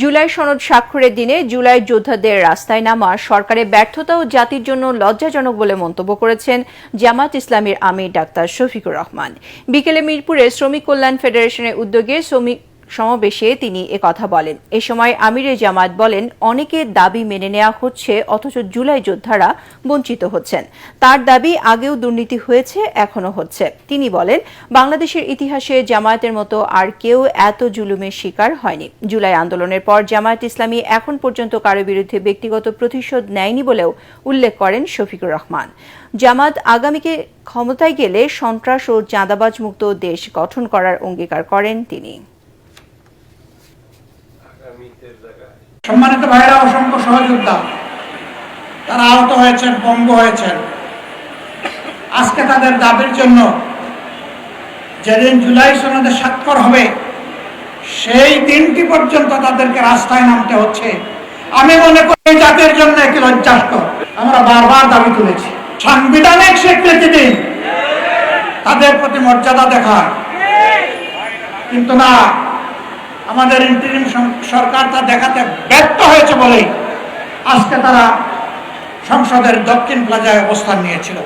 জুলাই সনদ স্বাক্ষরের দিনে জুলাই যোদ্ধাদের রাস্তায় নামা সরকারের ব্যর্থতা ও জাতির জন্য লজ্জাজনক বলে মন্তব্য করেছেন জামাত ইসলামীর আমির ডাক্তার শফিকুর রহমান। বিকেলে মিরপুরে শ্রমিক কল্যাণ ফেডারেশনের উদ্যোগে শ্রমিক সমাবেশে তিনি একথা বলেন। এ সময় আমিরে জামাত বলেন, অনেকের দাবি মেনে নেওয়া হচ্ছে অথচ জুলাই যোদ্ধারা বঞ্চিত হচ্ছেন। তার দাবি আগেও দুর্নীতি হয়েছে, এখনো হচ্ছে। তিনি বলেন, বাংলাদেশের ইতিহাসে জামায়াতের মতো আর কেউ এত জুলুমের শিকার হয়নি। জুলাই আন্দোলনের পর জামায়াত ইসলামী এখন পর্যন্ত কারো বিরুদ্ধে ব্যক্তিগত প্রতিশোধ নেয়নি বলেও উল্লেখ করেন শফিকুর রহমান। জামাত আগামীকে ক্ষমতায় গেলে সন্ত্রাস ও চাঁদাবাজ মুক্ত দেশ গঠন করার অঙ্গীকার করেন তিনি। সম্মানিত ভাইরা, অসংখ্য সহযোদ্ধা, তারা আহত হয়েছেন, পঙ্গু হয়েছেন। আজকে তাদের দাবির জন্য যেদিন জুলাই সনদে স্বাক্ষর হবে সেই দিনটি পর্যন্ত তাদেরকে রাস্তায় নামতে হচ্ছে। আমি মনে করি জাতির জন্য একটি লজ্জাস্কর। আমরা বারবার দাবি তুলেছি, সাংবিধানিক স্বীকৃতি দিন, তাদের প্রতি মর্যাদা দেখান, কিন্তু না, আমাদের ইন্টারিম সরকার তা দেখাতে ব্যর্থ হয়েছে বলেই আজকে তারা সংসদের দক্ষিণ প্লাজায় অবস্থান নিয়েছিল।